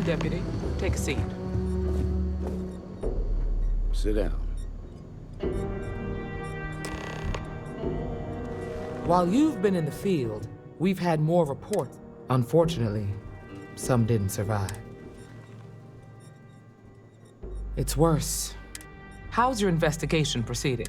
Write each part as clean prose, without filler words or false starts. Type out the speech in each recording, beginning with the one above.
Deputy. Take a seat. Sit down. While you've been in the field, we've had more reports. Unfortunately, some didn't survive. It's worse. How's your investigation proceeding?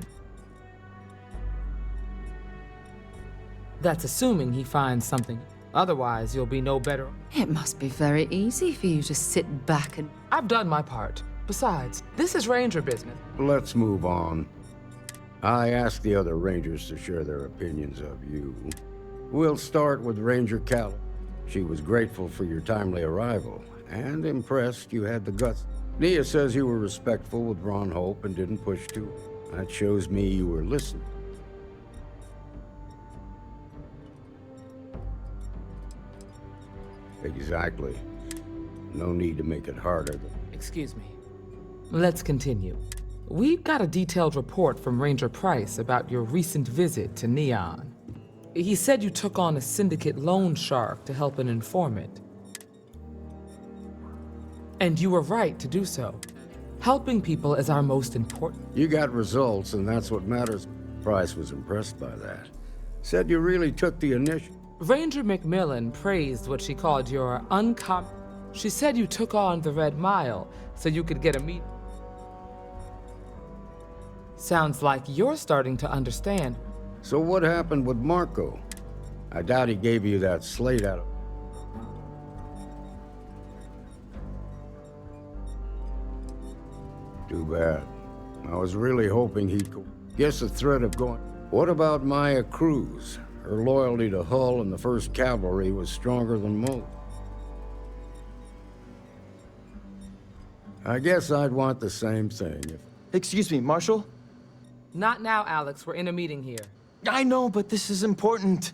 That's assuming he finds something. Otherwise, you'll be no better. It must be very easy for you to sit back and... I've done my part. Besides, this is Ranger business. Let's move on. I asked the other Rangers to share their opinions of you. We'll start with Ranger Cal. She was grateful for your timely arrival, and impressed you had the guts. Nia says you were respectful with Ron Hope and didn't push too. That shows me you were listening. Exactly. No need to make it harder. Excuse me. Let's continue. We've got a detailed report from Ranger Price about your recent visit to Neon. He said you took on a syndicate loan shark to help an informant. And you were right to do so. Helping people is our most important. You got results, and that's what matters. Price was impressed by that. Said you really took the initiative. Ranger McMillan praised what she called your She said you took on the Red Mile so you could get a meet. Sounds like you're starting to understand. So what happened with Marco? I doubt he gave you that slate out of... Too bad. I was really hoping he'd go. Guess the threat of going... What about Maya Cruz? Her loyalty to Hull and the 1st Cavalry was stronger than most. I guess I'd want the same thing if... Excuse me, Marshal? Not now, Alex. We're in a meeting here. I know, but this is important.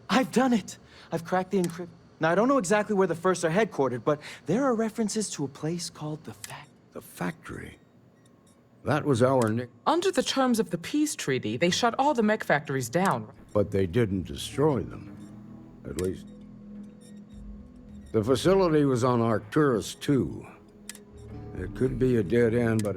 I've done it. I've cracked the encrypt. Now, I don't know exactly where the First are headquartered, but there are references to a place called the The Factory? That was our nick... Under the terms of the peace treaty, they shut all the mech factories down. But they didn't destroy them. At least... The facility was on Arcturus 2. It could be a dead end, but...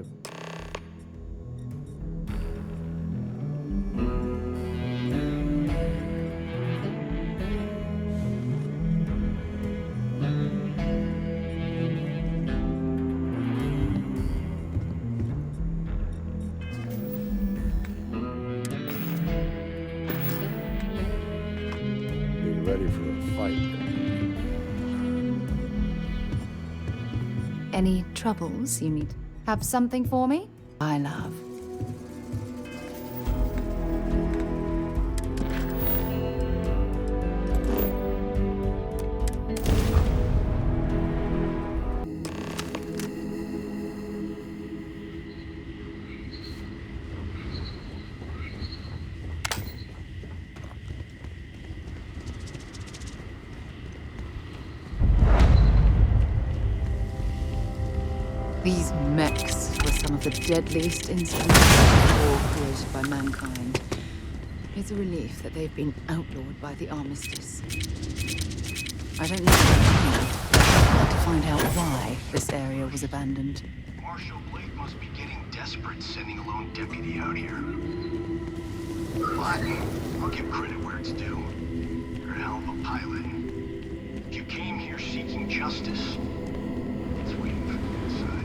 ready for a fight. Any troubles you need? Have something for me? I love. These mechs were some of the deadliest instruments ever created by mankind. It's a relief that they've been outlawed by the Armistice. I don't know. I'd like to find out why this area was abandoned. Marshal Blake must be getting desperate sending a lone deputy out here. But I'll give credit where it's due. You're a hell of a pilot. If you came here seeking justice, it's waiting for you inside.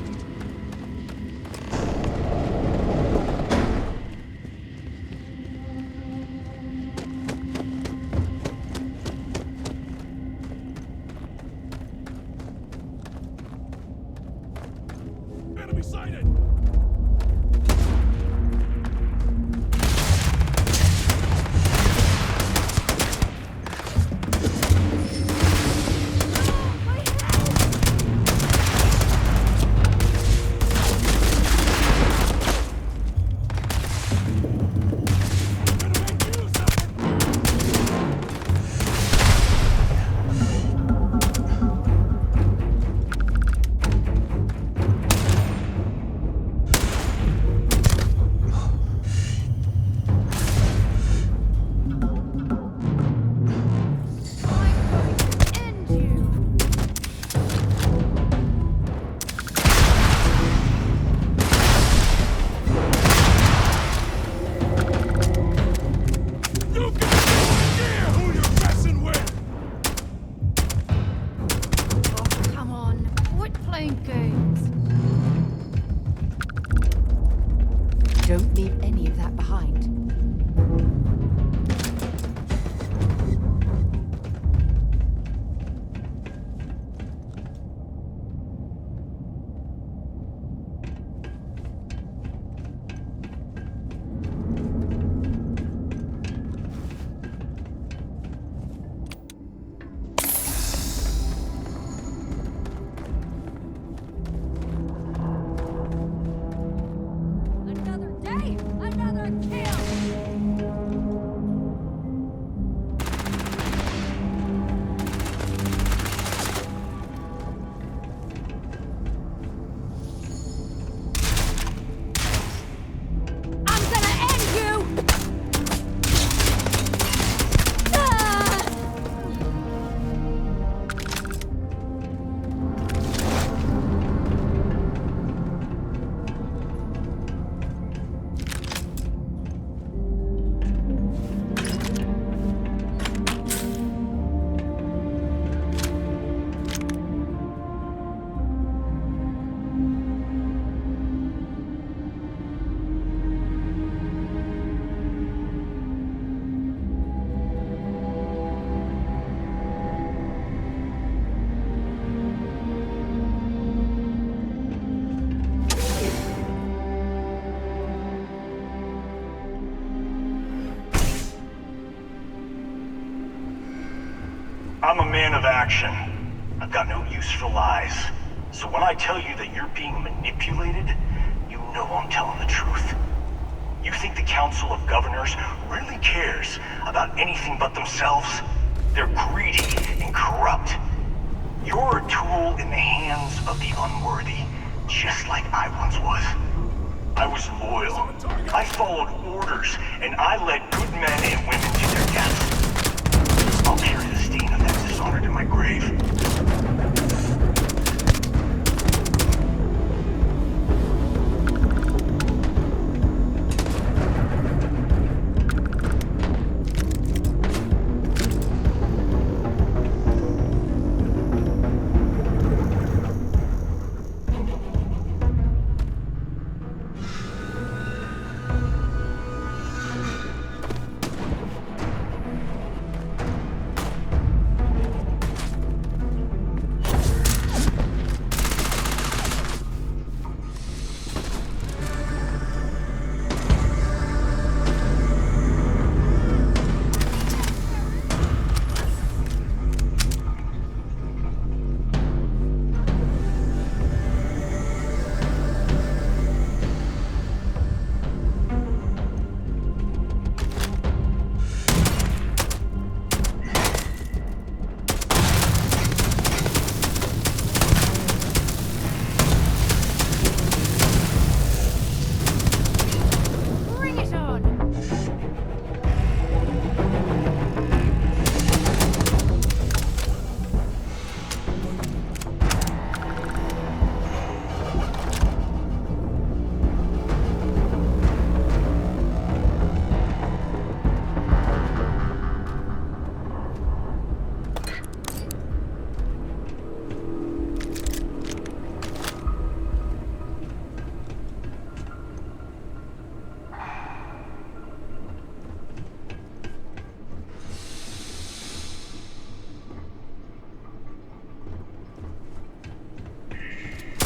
Enemy sighted! Don't leave any of that behind. Another day, another kill! I'm gonna end you! Ah! I'm a man of action. I've got no use for lies. So when I tell you that you're being manipulated, you know I'm telling the truth. You think the Council of Governors really cares about anything but themselves? They're greedy and corrupt. You're a tool in the hands of the unworthy, just like I once was. I was loyal. I followed orders, and I led good men and women to their deaths. I'll carry the stain of that dishonor to my grave. Bring it on!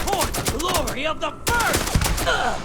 For the glory of the first! Ugh!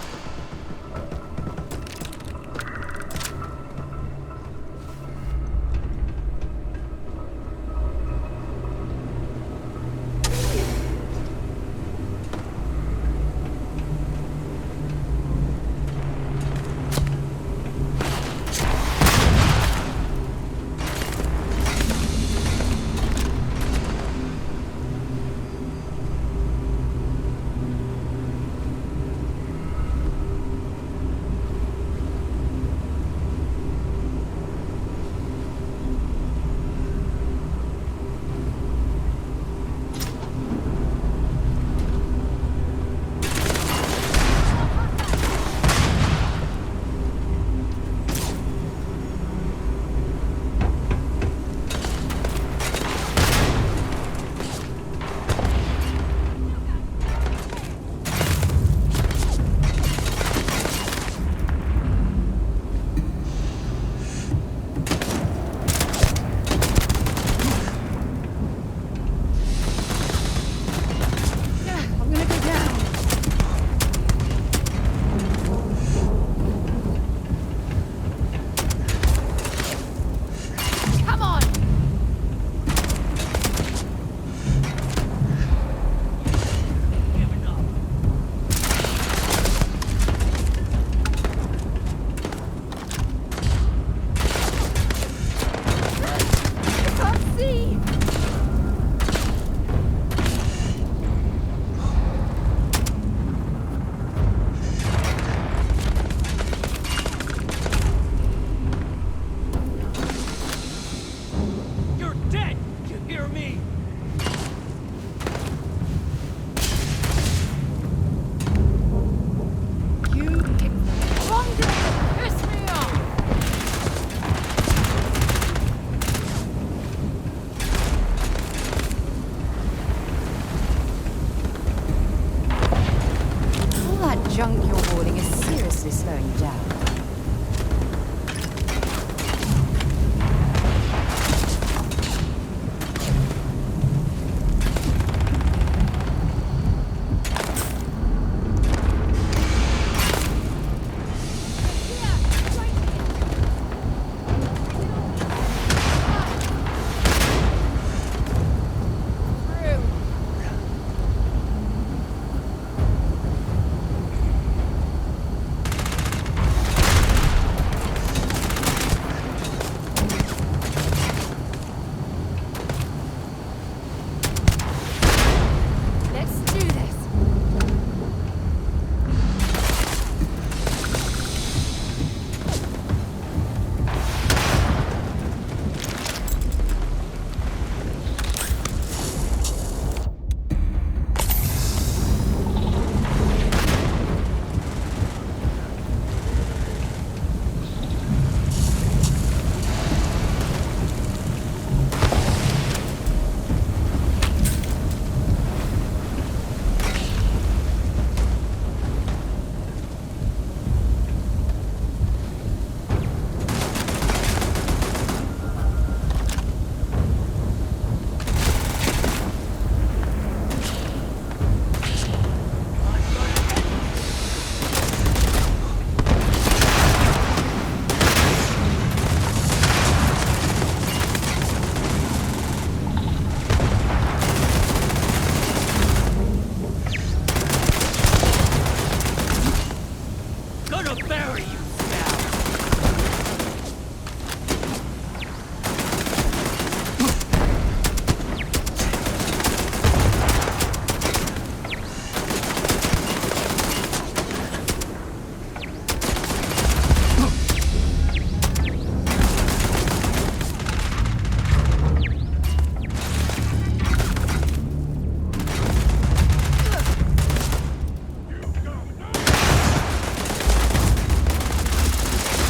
glory, you foul!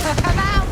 Come out!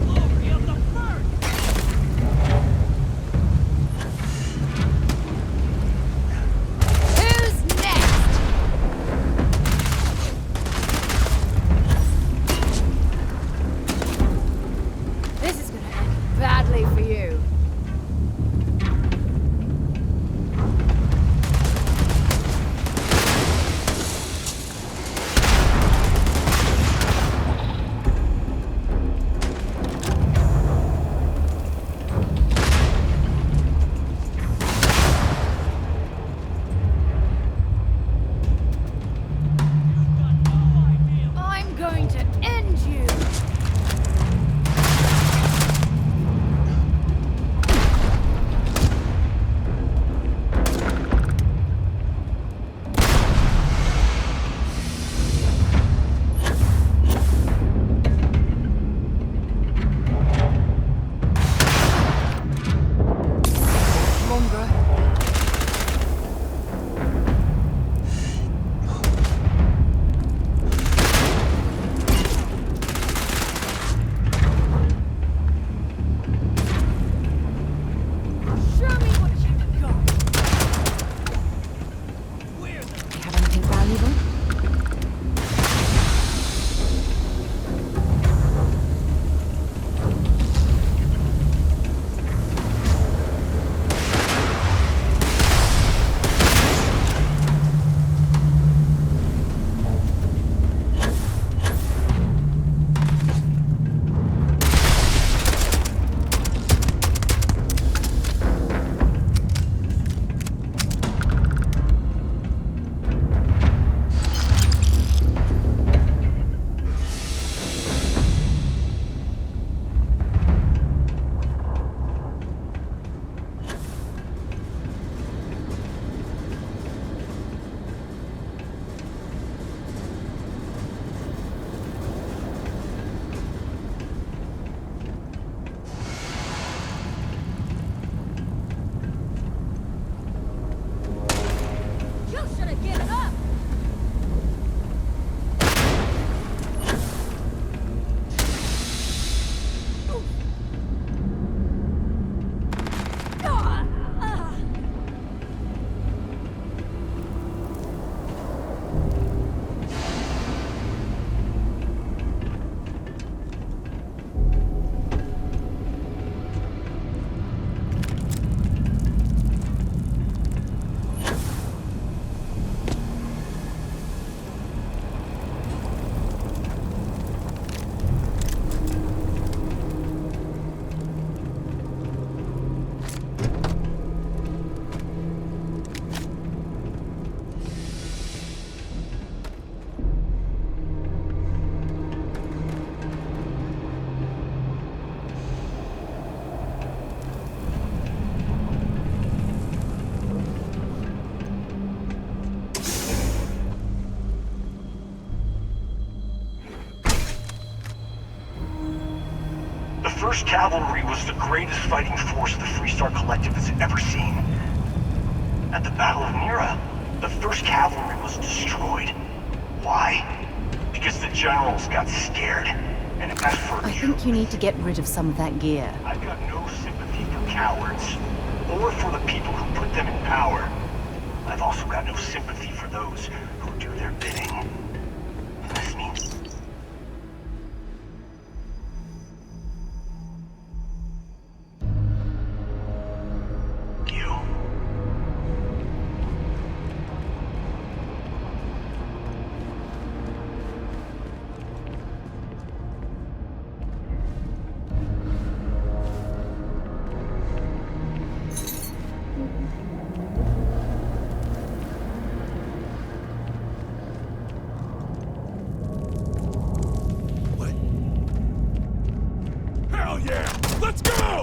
Glory of the first! Who's next? This is gonna end badly for you. I'm going to end you. Come on, bro. Show me what you've got. Where the You have anything valuable? You should have given up. The 1st Cavalry was the greatest fighting force the Freestar Collective has ever seen. At the Battle of Mira, the 1st Cavalry was destroyed. Why? Because the generals got scared. And as for I think you need to get rid of some of that gear. I've got no sympathy for cowards, or for the people who put them in power. I've also got no sympathy for those who do their bidding. This means Hell yeah! Let's go!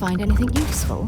Find anything useful?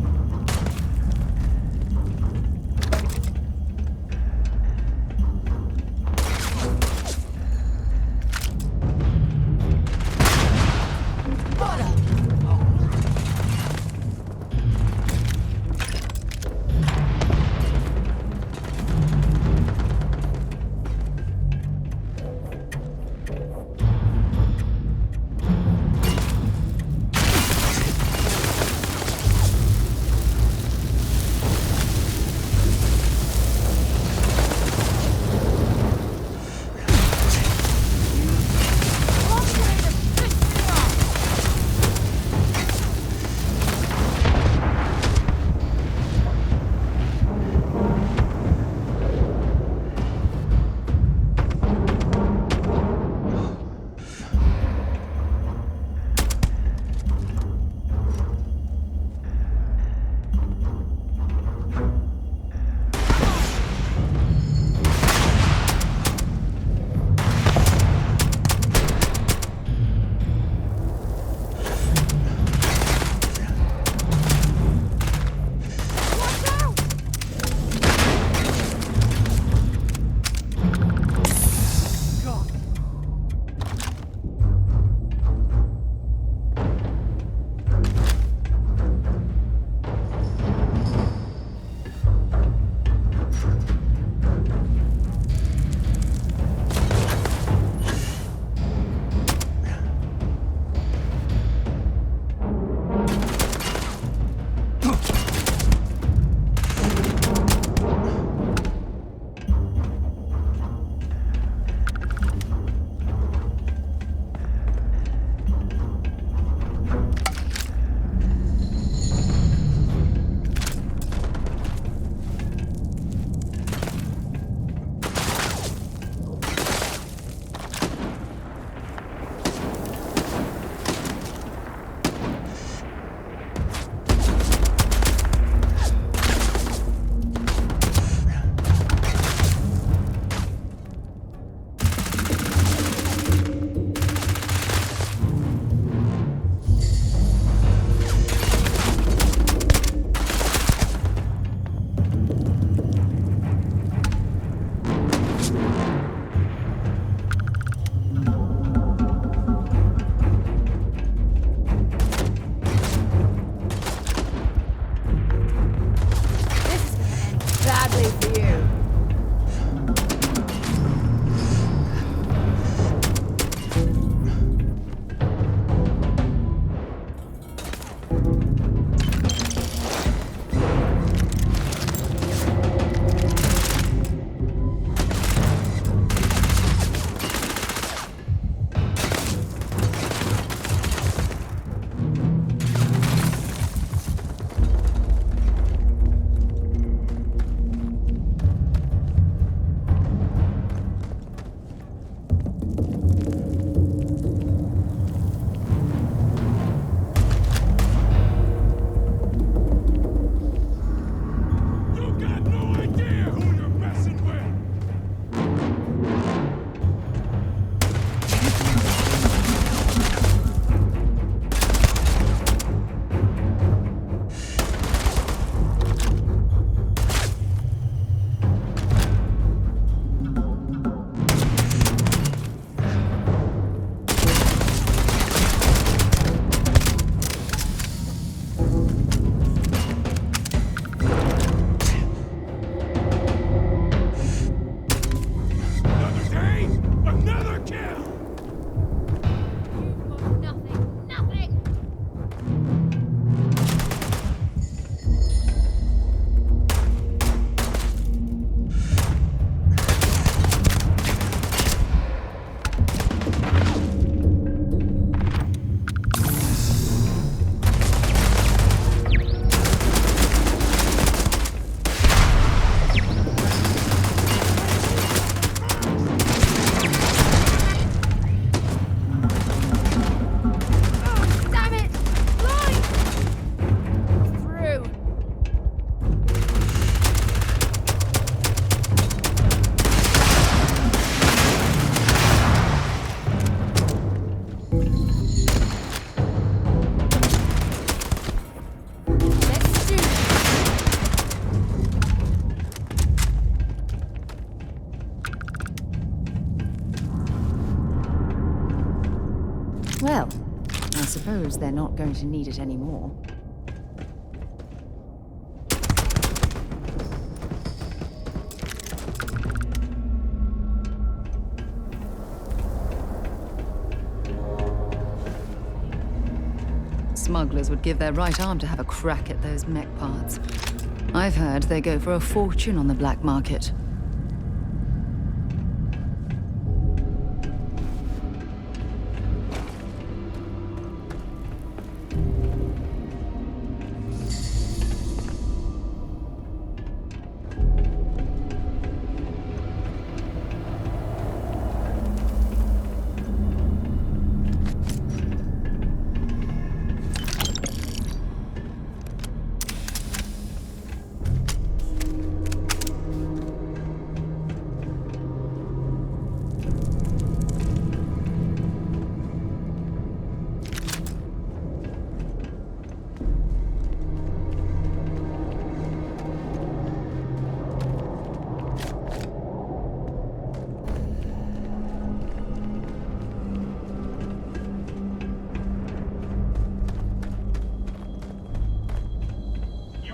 suppose they're not going to need it anymore. Smugglers would give their right arm to have a crack at those mech parts. I've heard they go for a fortune on the black market.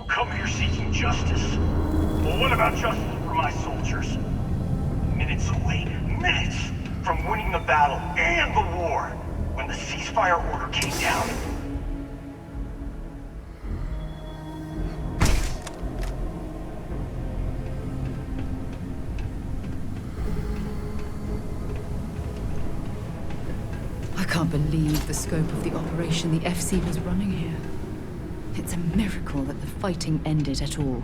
Come here seeking justice. Well, what about justice for my soldiers? Minutes away, minutes from winning the battle and the war, when the ceasefire order came down. I can't believe the scope of the operation the FC was running here. It's a miracle that the fighting ended at all.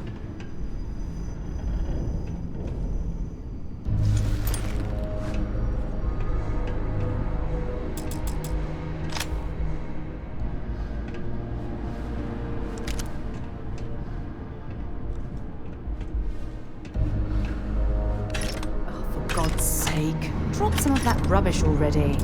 Oh, for God's sake, drop some of that rubbish already.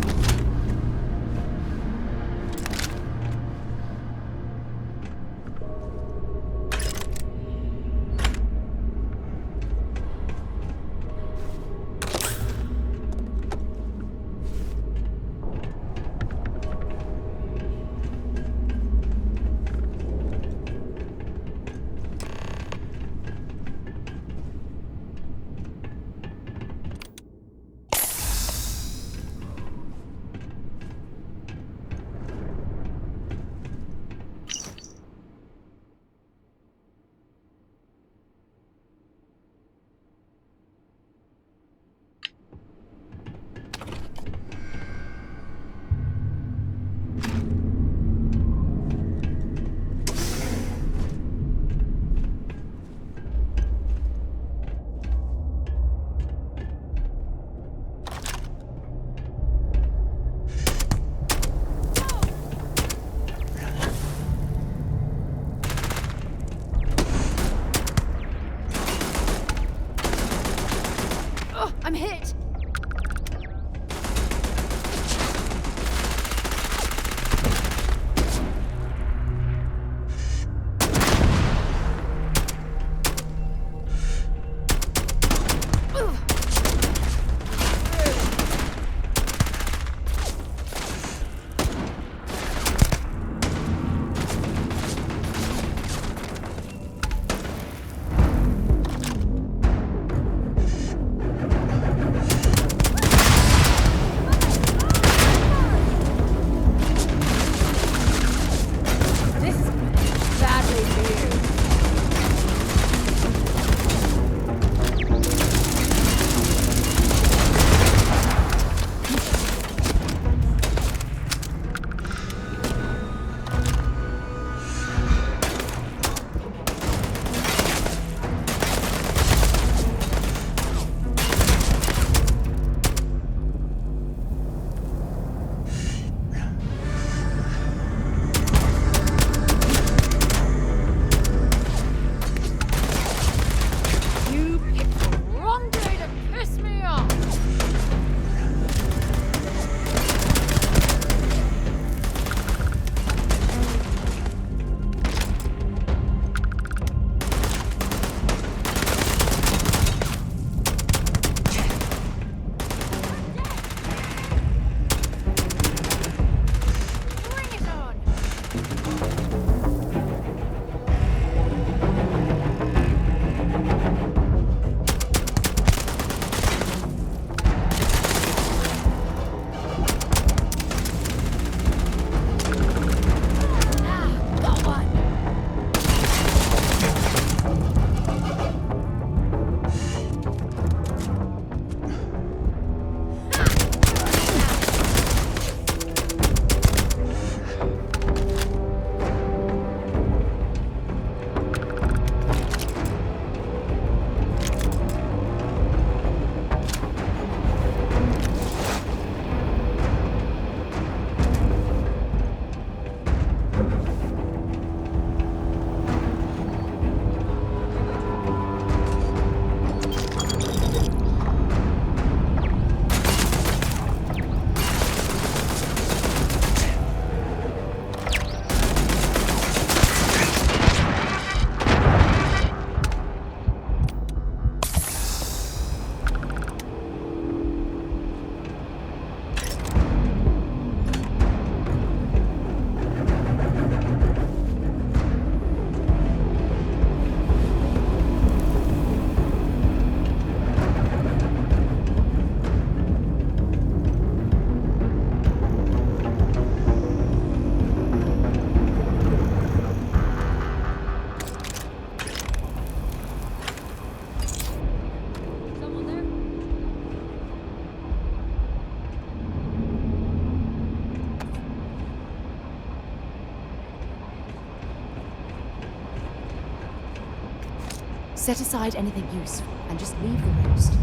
Set aside anything useful and just leave the rest.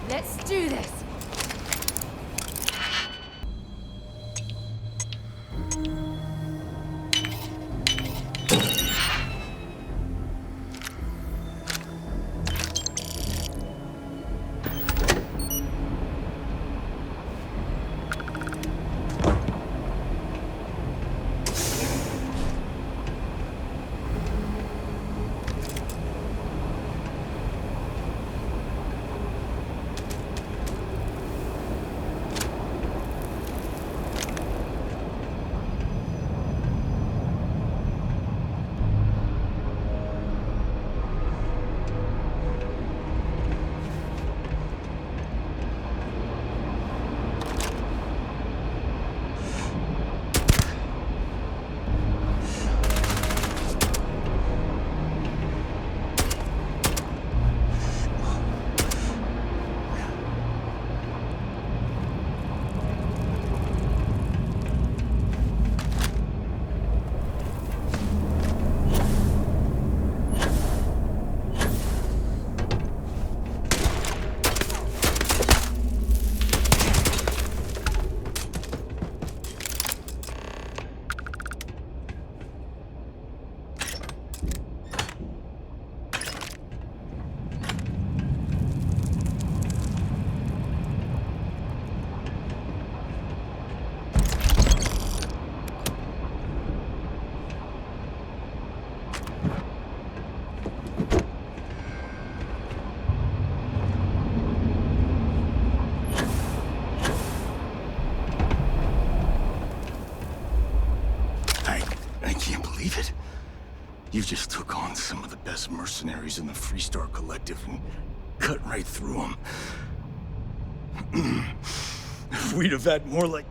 Let's do this. I can't believe it. You just took on some of the best mercenaries in the Freestar Collective and cut right through them. If we'd have had more like...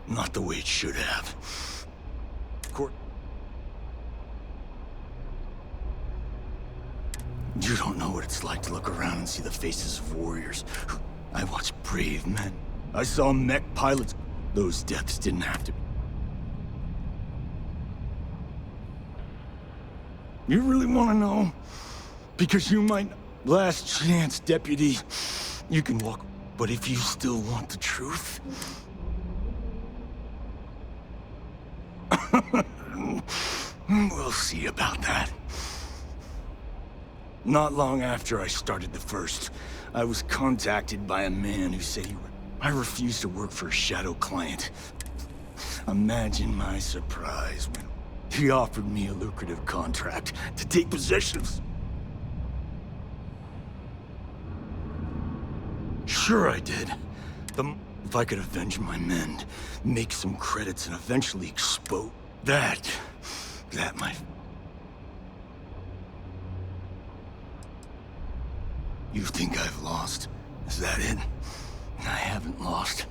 Not the way it should have. You don't know what it's like to look around and see the faces of warriors. I watched brave men. I saw mech pilots. Those deaths didn't have to be. You really want to know? Because you might... Last chance, Deputy. You can walk, but if you still want the truth... We'll see about that. Not long after I started the First, I was contacted by a man who said I refused to work for a shadow client. Imagine my surprise when he offered me a lucrative contract to take possession of... Sure I did. If I could avenge my men, make some credits, and eventually expose... That might... You think I've lost? Is that it? I haven't lost.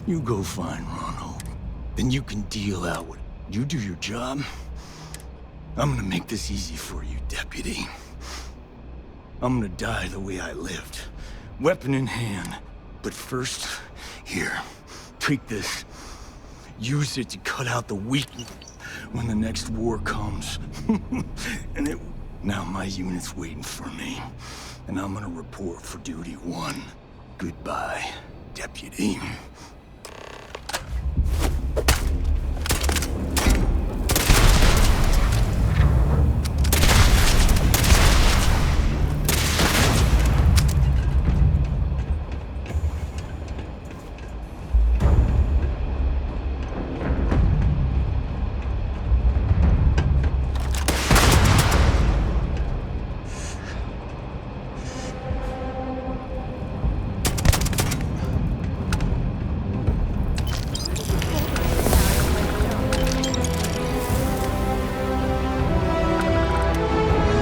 You go find Ronald. Then you can deal out what... You do your job. I'm gonna make this easy for you, Deputy. I'm gonna die the way I lived. Weapon in hand. But first, here, take this. Use it to cut out the weakness when the next war comes. And it... Now my unit's waiting for me, and I'm gonna report for duty 1. Goodbye, Deputy.